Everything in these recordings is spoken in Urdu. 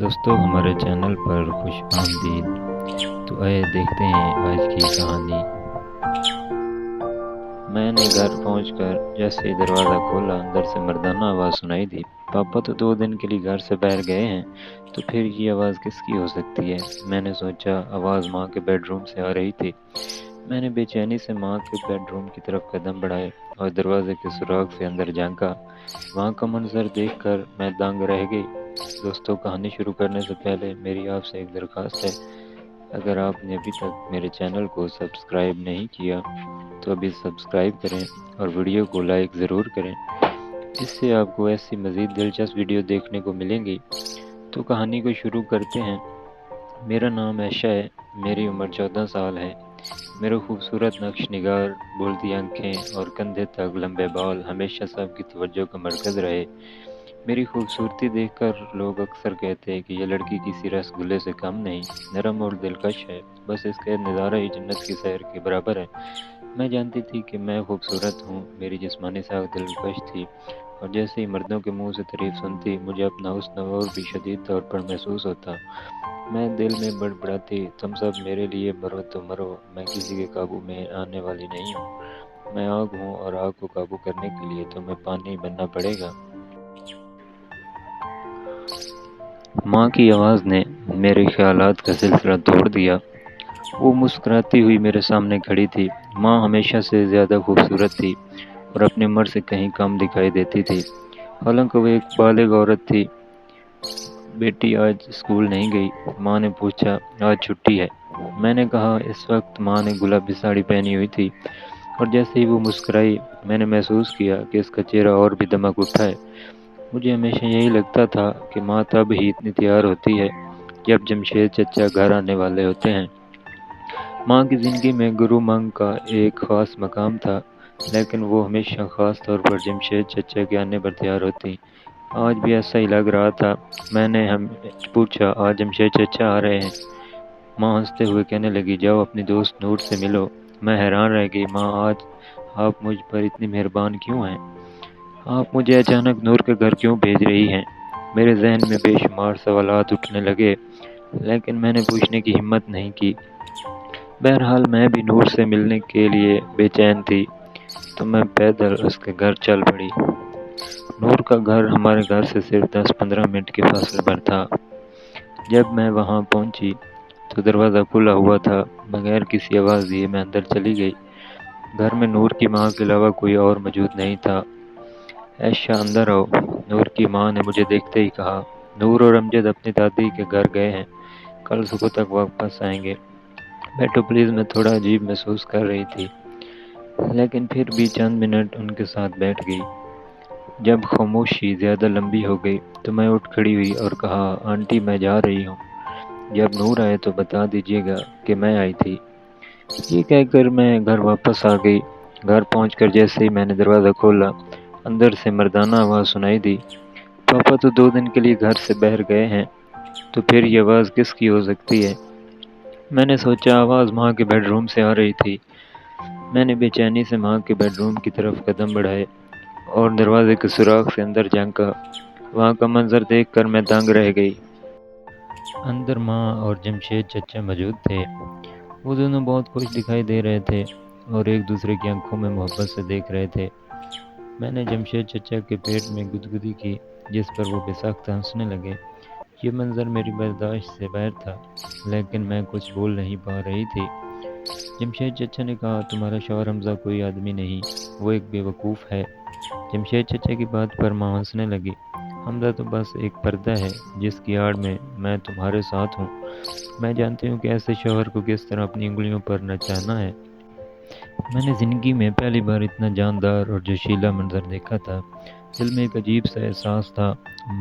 دوستو ہمارے چینل پر خوش آمدید۔ تو آئے دیکھتے ہیں آج کی کہانی۔ میں نے گھر پہنچ کر جیسے ہی دروازہ کھولا، اندر سے مردانہ آواز سنائی دی۔ پاپا تو 2 دن کے لیے گھر سے باہر گئے ہیں، تو پھر یہ آواز کس کی ہو سکتی ہے؟ میں نے سوچا آواز ماں کے بیڈ روم سے آ رہی تھی۔ میں نے بے چینی سے ماں کے بیڈ روم کی طرف قدم بڑھائے اور دروازے کے سوراخ سے اندر جھانکا۔ وہاں کا منظر دیکھ کر میں دنگ رہ گئی۔ دوستو، کہانی شروع کرنے سے پہلے میری آپ سے ایک درخواست ہے۔ اگر آپ نے ابھی تک میرے چینل کو سبسکرائب نہیں کیا تو ابھی سبسکرائب کریں اور ویڈیو کو لائک ضرور کریں، جس سے آپ کو ایسی مزید دلچسپ ویڈیو دیکھنے کو ملیں گی۔ تو کہانی کو شروع کرتے ہیں۔ میرا نام عائشہ ہے، میری عمر 14 سال ہے۔ میرے خوبصورت نقش نگار، بولتی آنکھیں اور کندھے تک لمبے بال ہمیشہ سب کی توجہ کا مرکز رہے۔ میری خوبصورتی دیکھ کر لوگ اکثر کہتے ہیں کہ یہ لڑکی کسی رسگلے سے کم نہیں، نرم اور دلکش ہے، بس اس کا نظارہ ہی جنت کی سیر کے برابر ہے۔ میں جانتی تھی کہ میں خوبصورت ہوں، میری جسمانی ساخت دلکش تھی، اور جیسے ہی مردوں کے منہ سے تعریف سنتی، مجھے اپنا حسن اور بھی شدید طور پر محسوس ہوتا۔ میں دل میں بڑبڑاتی، تم سب میرے لیے مرو تو مرو، میں کسی کے قابو میں آنے والی نہیں ہوں۔ میں آگ ہوں اور آگ کو قابو کرنے کے لیے تمہیں پانی بننا پڑے گا۔ ماں کی آواز نے میرے خیالات کا سلسلہ توڑ دیا۔ وہ مسکراتی ہوئی میرے سامنے کھڑی تھی۔ ماں ہمیشہ سے زیادہ خوبصورت تھی اور اپنی عمر سے کہیں کم دکھائی دیتی تھی، حالانکہ وہ ایک بالغ عورت تھی۔ بیٹی آج اسکول نہیں گئی؟ ماں نے پوچھا۔ آج چھٹی ہے، میں نے کہا۔ اس وقت ماں نے گلابی ساڑی پہنی ہوئی تھی، اور جیسے ہی وہ مسکرائی، میں نے محسوس کیا کہ اس کا چہرہ اور بھی دمک اٹھا ہے۔ مجھے ہمیشہ یہی لگتا تھا کہ ماں تب ہی اتنی تیار ہوتی ہے جب جمشید چچا گھر آنے والے ہوتے ہیں۔ ماں کی زندگی میں گرو مانگ کا ایک خاص مقام تھا، لیکن وہ ہمیشہ خاص طور پر جمشید چچا کے آنے پر تیار ہوتی۔ آج بھی ایسا ہی لگ رہا تھا۔ میں نے پوچھا، آج جمشید چچا آ رہے ہیں؟ ماں ہنستے ہوئے کہنے لگی، جاؤ اپنی دوست نور سے ملو۔ میں حیران رہ گئی۔ ماں، آج آپ مجھ پر اتنی مہربان کیوں ہیں؟ آپ مجھے اچانک نور کے گھر کیوں بھیج رہی ہیں؟ میرے ذہن میں بے شمار سوالات اٹھنے لگے، لیکن میں نے پوچھنے کی ہمت نہیں کی۔ بہرحال میں بھی نور سے ملنے کے لیے بے چین تھی، تو میں پیدل اس کے گھر چل پڑی۔ نور کا گھر ہمارے گھر سے صرف 10-15 منٹ کے فاصلے پر تھا۔ جب میں وہاں پہنچی تو دروازہ کھلا ہوا تھا۔ بغیر کسی آواز دیے میں اندر چلی گئی۔ گھر میں نور کی ماں کے علاوہ کوئی اور موجود نہیں تھا۔ عائشہ، اندر آؤ، نور کی ماں نے مجھے دیکھتے ہی کہا۔ نور اور امجد اپنی دادی کے گھر گئے ہیں، کل صبح تک واپس آئیں گے۔ بیٹھو پلیز۔ میں تھوڑا عجیب محسوس کر رہی تھی، لیکن پھر بھی چند منٹ ان کے ساتھ بیٹھ گئی۔ جب خاموشی زیادہ لمبی ہو گئی تو میں اٹھ کھڑی ہوئی اور کہا، آنٹی میں جا رہی ہوں، جب نور آئے تو بتا دیجیے گا کہ میں آئی تھی۔ یہ کہہ کر میں گھر واپس آ گئی۔ گھر پہنچ کر جیسے ہی میں نے دروازہ کھولا، اندر سے مردانہ آواز سنائی دی۔ پاپا تو 2 دن کے لیے گھر سے باہر گئے ہیں، تو پھر یہ آواز کس کی ہو سکتی ہے؟ میں نے سوچا آواز ماں کے بیڈ روم سے آ رہی تھی۔ میں نے بے چینی سے ماں کے بیڈ روم کی طرف قدم بڑھائے اور دروازے کے سوراخ سے اندر جھانکا۔ وہاں کا منظر دیکھ کر میں دنگ رہ گئی۔ اندر ماں اور جمشید چچا موجود تھے۔ وہ دونوں بہت خوش دکھائی دے رہے تھے اور ایک دوسرے کی آنکھوں میں محبت سے دیکھ رہے تھے۔ میں نے جمشید چچا کے پیٹ میں گدگدی کی، جس پر وہ بے ساختہ ہنسنے لگے۔ یہ منظر میری برداشت سے باہر تھا، لیکن میں کچھ بول نہیں پا رہی تھی۔ جمشید چچا نے کہا، تمہارا شوہر حمزہ کوئی آدمی نہیں، وہ ایک بے وقوف ہے۔ جمشید چچا کی بات پر ماں ہنسنے لگی۔ حمزہ تو بس ایک پردہ ہے جس کی آڑ میں تمہارے ساتھ ہوں۔ میں جانتی ہوں کہ ایسے شوہر کو کس طرح اپنی انگلیوں پر نچانا ہے۔ میں نے زندگی میں پہلی بار اتنا جاندار اور جوشیلا منظر دیکھا تھا۔ دل میں ایک عجیب سا احساس تھا،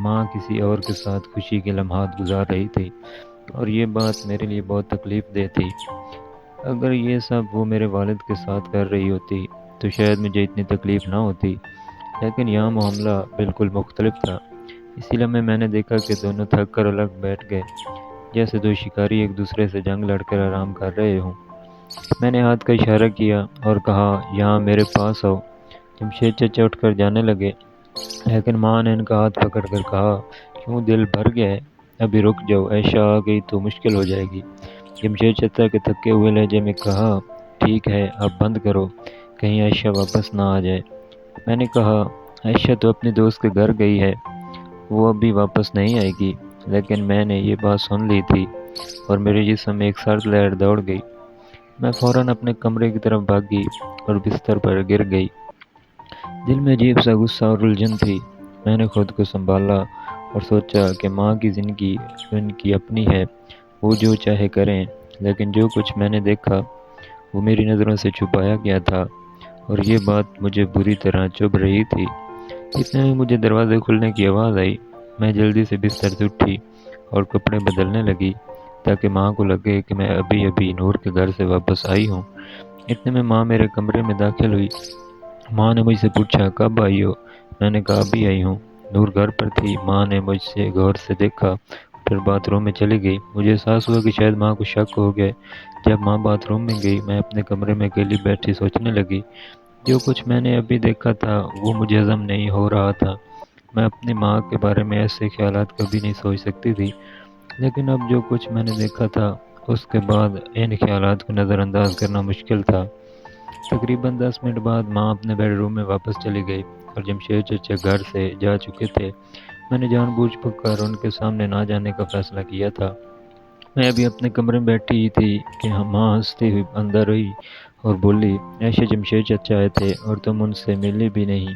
ماں کسی اور کے ساتھ خوشی کے لمحات گزار رہی تھی، اور یہ بات میرے لیے بہت تکلیف دہ تھی۔ اگر یہ سب وہ میرے والد کے ساتھ کر رہی ہوتی تو شاید مجھے اتنی تکلیف نہ ہوتی، لیکن یہاں معاملہ بالکل مختلف تھا۔ اسی لمحے میں نے دیکھا کہ دونوں تھک کر الگ بیٹھ گئے، جیسے دو شکاری ایک دوسرے سے جنگ لڑ کر آرام کر رہے ہوں۔ میں نے ہاتھ کا اشارہ کیا اور کہا، یہاں میرے پاس آؤ۔ جمشید چچا اٹھ کر جانے لگے، لیکن ماں نے ان کا ہاتھ پکڑ کر کہا، کیوں دل بھر گیا ہے؟ ابھی رک جاؤ، عائشہ آ گئی تو مشکل ہو جائے گی۔ جمشید چچا کے تھکے ہوئے لہجے میں کہا، ٹھیک ہے اب بند کرو، کہیں عائشہ واپس نہ آ جائے۔ میں نے کہا، عائشہ تو اپنے دوست کے گھر گئی ہے، وہ ابھی واپس نہیں آئے گی۔ لیکن میں نے یہ بات سن لی تھی اور میرے جسم میں ایک سرد لہر دوڑ گئی۔ میں فوراً اپنے کمرے کی طرف بھاگی اور بستر پر گر گئی۔ دل میں عجیب سا غصہ اور الجھن تھی۔ میں نے خود کو سنبھالا اور سوچا کہ ماں کی زندگی ان کی اپنی ہے، وہ جو چاہے کریں، لیکن جو کچھ میں نے دیکھا وہ میری نظروں سے چھپایا گیا تھا اور یہ بات مجھے بری طرح چبھ رہی تھی۔ اتنے میں مجھے دروازے کھلنے کی آواز آئی۔ میں جلدی سے بستر سے اٹھی اور کپڑے بدلنے لگی تاکہ ماں کو لگے کہ میں ابھی ابھی نور کے گھر سے واپس آئی ہوں۔ اتنے میں ماں میرے کمرے میں داخل ہوئی۔ ماں نے مجھ سے پوچھا، کب آئی ہو؟ میں نے کہا، ابھی آئی ہوں۔ نور گھر پر تھی۔ ماں نے مجھ سے غور سے دیکھا، پھر باتھ روم میں چلی گئی۔ مجھے احساس ہوا کہ شاید ماں کو شک ہو گیا۔ جب ماں باتھ روم میں گئی، میں اپنے کمرے میں اکیلی بیٹھی سوچنے لگی۔ جو کچھ میں نے ابھی دیکھا تھا وہ مجھے ہضم نہیں ہو رہا تھا۔ میں اپنی ماں کے بارے میں ایسے خیالات کبھی نہیں سوچ سکتی تھی، لیکن اب جو کچھ میں نے دیکھا تھا اس کے بعد ان خیالات کو نظر انداز کرنا مشکل تھا۔ تقریباً 10 منٹ بعد ماں اپنے بیڈ روم میں واپس چلی گئی اور جمشید چچا گھر سے جا چکے تھے۔ میں نے جان بوجھ کر ان کے سامنے نہ جانے کا فیصلہ کیا تھا۔ میں ابھی اپنے کمرے میں بیٹھی ہی تھی کہ ماں ہنستی ہوئی اندر ہوئی اور بولی، ایسے جمشید چچا آئے تھے اور تم ان سے ملی بھی نہیں۔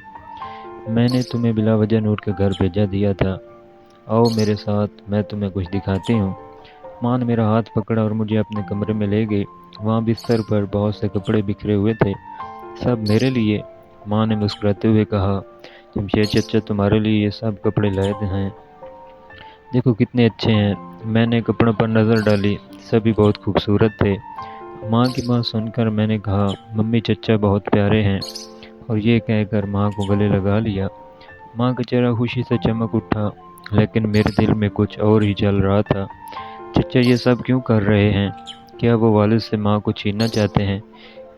میں نے تمہیں بلا وجہ نور کے گھر بھیجا دیا تھا۔ آؤ میرے ساتھ، میں تمہیں کچھ دکھاتی ہوں۔ ماں نے میرا ہاتھ پکڑا اور مجھے اپنے کمرے میں لے گئی۔ وہاں بستر پر بہت سے کپڑے بکھرے ہوئے تھے، سب میرے لیے۔ ماں نے مسکراتے ہوئے کہا، جمشید چچا تمہارے لیے یہ سب کپڑے لائے ہیں، دیکھو کتنے اچھے ہیں۔ میں نے کپڑوں پر نظر ڈالی، سبھی بہت خوبصورت تھے۔ ماں کی بات سن کر میں نے کہا، ممی چچا بہت پیارے ہیں، اور یہ کہہ کر ماں کو گلے لگا لیا۔ ماں کا چہرہ خوشی سے چمک اٹھا، لیکن میرے دل میں کچھ اور ہی چل رہا تھا۔ چچا یہ سب کیوں کر رہے ہیں؟ کیا وہ والد سے ماں کو چھیننا چاہتے ہیں؟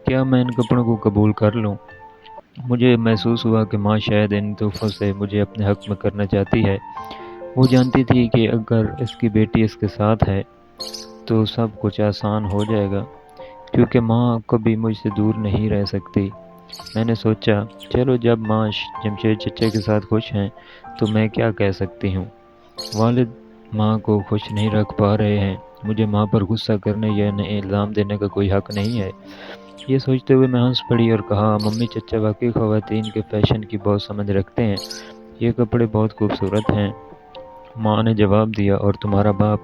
کیا میں ان کپڑوں کو قبول کر لوں؟ مجھے محسوس ہوا کہ ماں شاید ان تحفوں سے مجھے اپنے حق میں کرنا چاہتی ہے۔ وہ جانتی تھی کہ اگر اس کی بیٹی اس کے ساتھ ہے تو سب کچھ آسان ہو جائے گا، کیونکہ ماں کبھی مجھ سے دور نہیں رہ سکتی۔ میں نے سوچا، چلو جب ماں جمشید چچا کے ساتھ خوش ہیں تو میں کیا کہہ سکتی ہوں؟ والد ماں کو خوش نہیں رکھ پا رہے ہیں، مجھے ماں پر غصہ کرنے یا الزام دینے کا کوئی حق نہیں ہے۔ یہ سوچتے ہوئے میں ہنس پڑی اور کہا، ممی چچا واقعی خواتین کے فیشن کی بہت سمجھ رکھتے ہیں، یہ کپڑے بہت خوبصورت ہیں۔ ماں نے جواب دیا، اور تمہارا باپ؟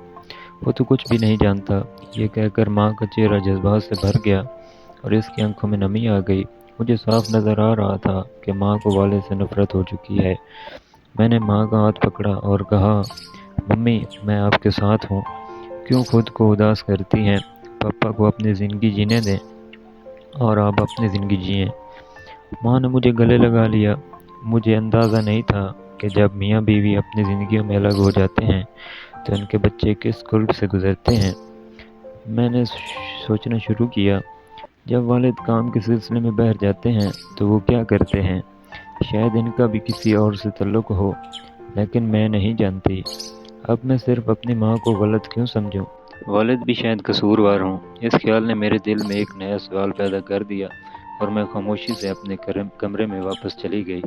وہ تو کچھ بھی نہیں جانتا۔ یہ کہہ کر ماں کا چہرہ جذبات سے بھر گیا اور اس کی آنکھوں میں نمی آ گئی۔ مجھے صاف نظر آ رہا تھا کہ ماں کو والد سے نفرت ہو چکی ہے۔ میں نے ماں کا ہاتھ پکڑا اور کہا، ممی میں آپ کے ساتھ ہوں، کیوں خود کو اداس کرتی ہیں؟ پاپا کو اپنی زندگی جینے دیں اور آپ اپنی زندگی جئیں۔ ماں نے مجھے گلے لگا لیا۔ مجھے اندازہ نہیں تھا کہ جب میاں بیوی اپنی زندگیوں میں الگ ہو جاتے ہیں تو ان کے بچے کس قرب سے گزرتے ہیں۔ میں نے سوچنا شروع کیا، جب والد کام کے سلسلے میں باہر جاتے ہیں تو وہ کیا کرتے ہیں؟ شاید ان کا بھی کسی اور سے تعلق ہو، لیکن میں نہیں جانتی۔ اب میں صرف اپنی ماں کو غلط کیوں سمجھوں؟ والد بھی شاید قصوروار ہوں۔ اس خیال نے میرے دل میں ایک نیا سوال پیدا کر دیا اور میں خاموشی سے اپنے کمرے میں واپس چلی گئی۔